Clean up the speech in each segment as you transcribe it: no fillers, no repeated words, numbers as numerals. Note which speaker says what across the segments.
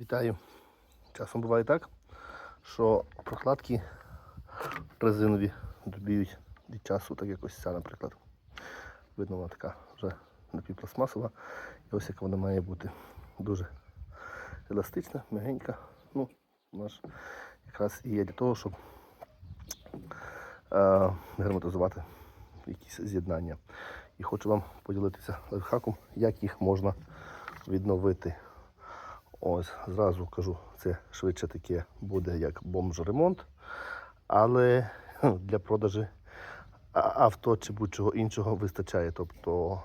Speaker 1: Вітаю. Часом буває так, що прокладки резинові добіють від часу, так якось ця, наприклад. Видно, вона така вже напівпластмасова. І ось як вона має бути. Дуже еластична, м'ягенька. Ну, вона ж якраз і є для того, щоб герметизувати якісь з'єднання. І хочу вам поділитися лайфхаком, як їх можна відновити. Ось, зразу кажу, це швидше таке буде як бомж-ремонт, але для продажу авто чи будь-чого іншого вистачає. Тобто,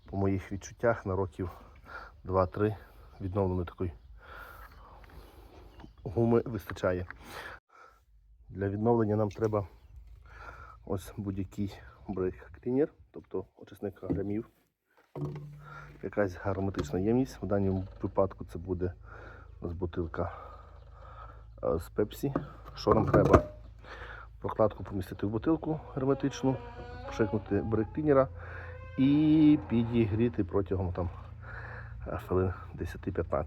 Speaker 1: по моїх відчуттях, на років 2-3 відновленої такої гуми вистачає. Для відновлення нам треба ось будь-який брейк-клінер, тобто очисник грамів. Якась герметична ємність. В даному випадку це буде у нас бутилка з пепсі. Що нам треба? Прокладку помістити в бутилку герметичну, пшикнути брейк-клінера і підігріти протягом там хвилин 10-15.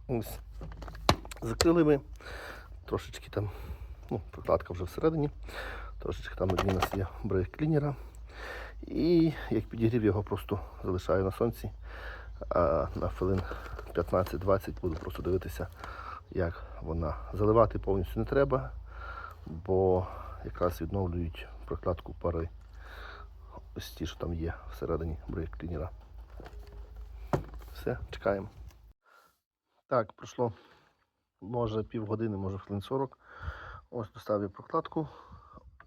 Speaker 1: Ось. Закрили ми, трошечки там, прокладка вже всередині, трошечки там у нас є брейк-клінера. І як підігрів, його просто залишаю на сонці, а на хвилин 15-20 буду просто дивитися, як вона. Заливати повністю не треба, бо якраз відновлюють прокладку пари. Ось ті, що там є всередині брейк-клінера. Все, чекаємо. Так, пройшло може півгодини, може хвилин 40. Ось доставив прокладку.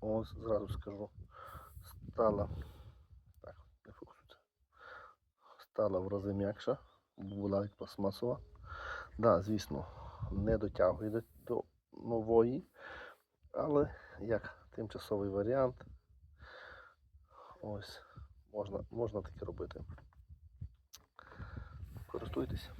Speaker 1: Ось зразу скажу, стала стала в рази м'якша, була як пластмасова. Да, звісно, не дотягує до нової, але як тимчасовий варіант, ось, можна таке робити. Користуйтесь.